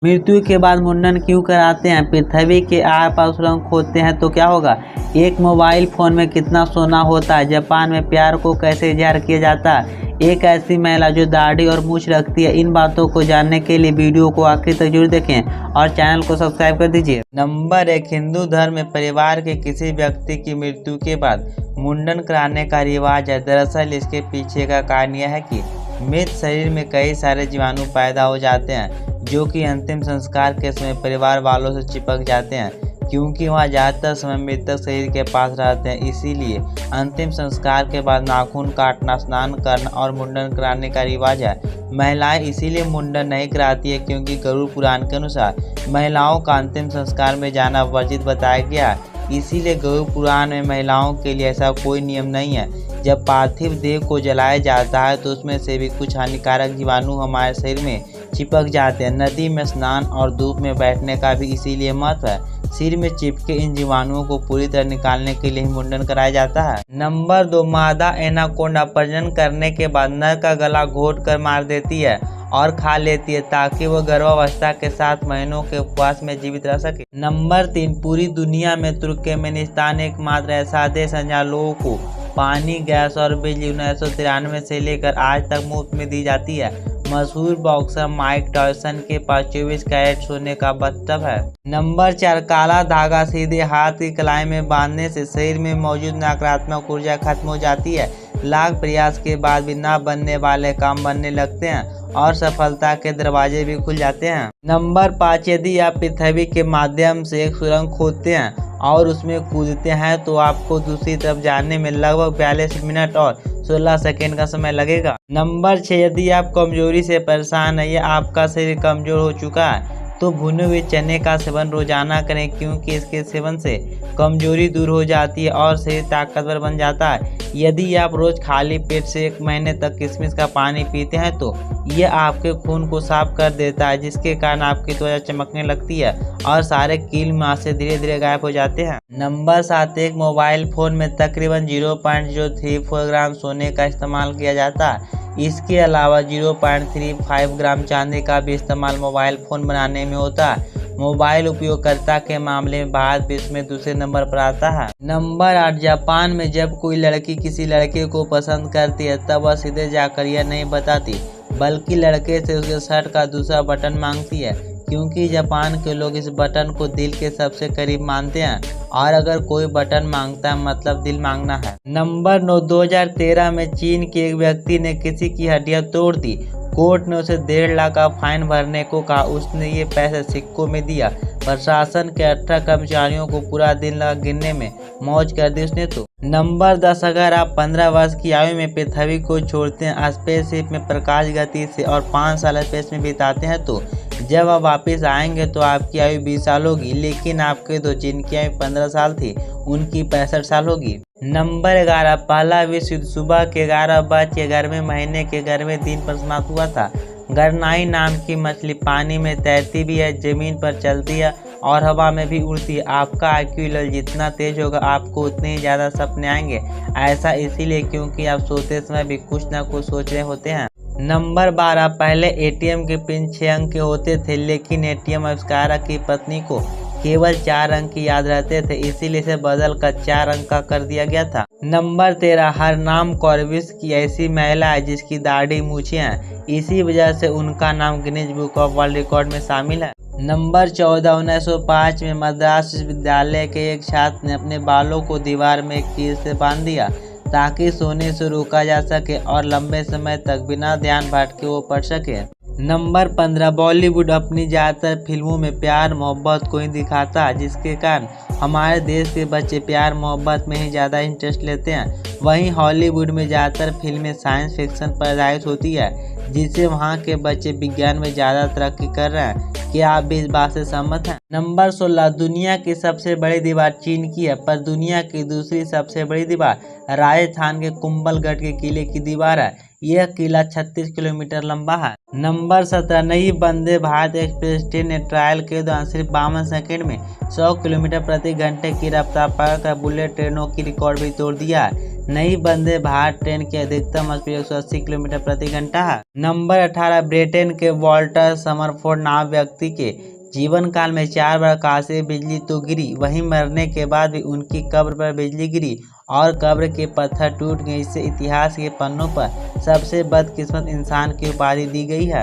मृत्यु के बाद मुंडन क्यों कराते हैं? पृथ्वी के आर पार सुरंग खोदते हैं तो क्या होगा? एक मोबाइल फोन में कितना सोना होता है? जापान में प्यार को कैसे इजहार किया जाता है? एक ऐसी महिला जो दाढ़ी और मूछ रखती है। इन बातों को जानने के लिए वीडियो को आखिर तक जरूर देखें और चैनल को सब्सक्राइब कर दीजिए। नंबर 1, हिंदू धर्म में परिवार के किसी व्यक्ति की मृत्यु के बाद मुंडन कराने का रिवाज है। दरअसल इसके पीछे का कारण यह है कि मृत शरीर में कई सारे जीवाणु पैदा हो जाते हैं जो कि अंतिम संस्कार के समय परिवार वालों से चिपक जाते हैं। क्योंकि वहाँ ज़्यादातर समय मृतक शरीर के पास रहते हैं, इसीलिए अंतिम संस्कार के बाद नाखून काटना, स्नान करना और मुंडन कराने का रिवाज है। महिलाएं इसीलिए मुंडन नहीं कराती है क्योंकि गरुड़ पुराण के अनुसार महिलाओं का अंतिम संस्कार में जाना वर्जित बताया गया है। इसीलिए गरुड़ पुराण में महिलाओं के लिए ऐसा कोई नियम नहीं है। जब पार्थिव देह को जलाया जाता है तो उसमें से भी कुछ हानिकारक जीवाणु हमारे शरीर में चिपक जाते हैं। नदी में स्नान और धूप में बैठने का भी इसीलिए महत्व है। सिर में चिपके इन जीवाणुओं को पूरी तरह निकालने के लिए ही मुंडन कराया जाता है। नंबर 2, मादा एनाकोंडा प्रजनन करने के बाद नर का गला घोट कर मार देती है और खा लेती है ताकि वह गर्भावस्था के 7 महीनों के उपवास में जीवित रह सके। नंबर 3, पूरी दुनिया में तुर्कमेनिस्तान एकमात्र ऐसा देश है जहाँ लोगों को पानी, गैस और बिजली 1993 से लेकर आज तक मुफ्त में दी जाती है। मशहूर बॉक्सर माइक टायसन के पास 24 कैरेट सोने का बस्टअप है। नंबर 4, काला धागा सीधे हाथ की कलाई में बांधने से शरीर में मौजूद नकारात्मक ऊर्जा खत्म हो जाती है। लाख प्रयास के बाद भी ना बनने वाले काम बनने लगते हैं और सफलता के दरवाजे भी खुल जाते हैं। नंबर 5, यदि आप पृथ्वी के माध्यम से एक सुरंग खोदते हैं और उसमें कूदते हैं तो आपको दूसरी तरफ जाने में लगभग 42 मिनट और 16 सेकेंड का समय लगेगा। नंबर 6, यदि आप कमजोरी से परेशान है या आपका शरीर कमजोर हो चुका है तो भुने हुए चने का सेवन रोजाना करें क्योंकि इसके सेवन से कमजोरी दूर हो जाती है और शरीर ताकतवर बन जाता है। यदि आप रोज खाली पेट से 1 महीने तक किशमिश का पानी पीते हैं तो यह आपके खून को साफ कर देता है जिसके कारण आपकी त्वचा चमकने लगती है और सारे कील मुहासे धीरे धीरे गायब हो जाते हैं। नंबर 7, एक मोबाइल फोन में तकरीबन 0.034 ग्राम सोने का इस्तेमाल किया जाता है। इसके अलावा 0.35 ग्राम चांदी का भी इस्तेमाल मोबाइल फ़ोन बनाने में होता है। मोबाइल उपयोगकर्ता के मामले में भारत विश्व में दूसरे नंबर पर आता है। नंबर 8, जापान में जब कोई लड़की किसी लड़के को पसंद करती है तब वह सीधे जाकर यह नहीं बताती बल्कि लड़के से उसके शर्ट का दूसरा बटन मांगती है क्योंकि जापान के लोग इस बटन को दिल के सबसे करीब मानते हैं और अगर कोई बटन मांगता है मतलब दिल मांगना है। नंबर 9, 2013 में चीन के एक व्यक्ति ने किसी की हड्डियां तोड़ दी। कोर्ट ने उसे 1.5 लाख का फाइन भरने को कहा। उसने ये पैसे सिक्कों में दिया। प्रशासन के 18 कर्मचारियों को पूरा दिन लगा गिनने में, मौज कर दी उसने तो। नंबर 10, अगर आप 15 वर्ष की आयु में पृथ्वी को छोड़ते हैं स्पेसशिप में प्रकाश गति से और 5 साल स्पेस में बिताते हैं तो जब आप वापस आएंगे तो आपकी आयु 20 साल होगी, लेकिन आपके दो जिनकी आयु 15 साल थी उनकी 65 साल होगी। नंबर 11, पहला विश्व युद्ध सुबह के 11 बज के 11वें महीने के 11वें दिन पर समाप्त हुआ था। गरनाई नाम की मछली पानी में तैरती भी है, जमीन पर चलती है और हवा में भी उड़ती है। आपका IQ लेवल जितना तेज होगा आपको उतने ही ज़्यादा सपने आएंगे। ऐसा इसीलिए क्योंकि आप सोते समय भी कुछ ना कुछ सोच रहे होते हैं। नंबर 12, पहले ATM के पिन 6 अंक के होते थे लेकिन ATM आविष्कारक की पत्नी को केवल 4 अंक की याद रहते थे, इसीलिए इसे बदल कर 4 अंक का कर दिया गया था। नंबर 13, हरनाम कॉर्विस की ऐसी महिला है जिसकी दाढ़ी मूछें हैं, इसी वजह से उनका नाम Guinness book of world record में शामिल है। नंबर 14, 1905 में मद्रास विश्वविद्यालय के एक छात्र ने अपने बालों को दीवार में एक कील से बांध दिया ताकि सोने से रोका जा सके और लंबे समय तक बिना ध्यान भटके वो पढ़ सके। नंबर 15, बॉलीवुड अपनी ज़्यादातर फिल्मों में प्यार मोहब्बत को ही दिखाता है जिसके कारण हमारे देश के बच्चे प्यार मोहब्बत में ही ज़्यादा इंटरेस्ट लेते हैं। वहीं हॉलीवुड में ज़्यादातर फिल्में साइंस फिक्शन पर आधारित होती है जिससे वहाँ के बच्चे विज्ञान में ज़्यादा तरक्की कर रहे हैं। क्या आप भी इस बात से सहमत हैं? नंबर 16, दुनिया की सबसे बड़ी दीवार चीन की है पर दुनिया की दूसरी सबसे बड़ी दीवार राजस्थान के कुंभलगढ़ के किले की दीवार है। यह किला 36 किलोमीटर लंबा है। नंबर 17, नई वंदे भारत एक्सप्रेस ट्रेन ने ट्रायल के दौरान सिर्फ 52 सेकंड में 100 किलोमीटर प्रति घंटे की रफ्तार पकड़कर बुलेट ट्रेनों की रिकॉर्ड भी तोड़ दिया है। नई वंदे भारत ट्रेन की अधिकतम स्पीड 180 किलोमीटर प्रति घंटा है। नंबर 18, ब्रिटेन के वॉल्टर समरफोर्ड नाम व्यक्ति के जीवन काल में 4 बार आकाशीय बिजली तो गिरी, वहीं मरने के बाद भी उनकी कब्र पर बिजली गिरी और कब्र के पत्थर टूट गए। इससे इतिहास के पन्नों पर सबसे बदकिस्मत इंसान की उपाधि दी गई है।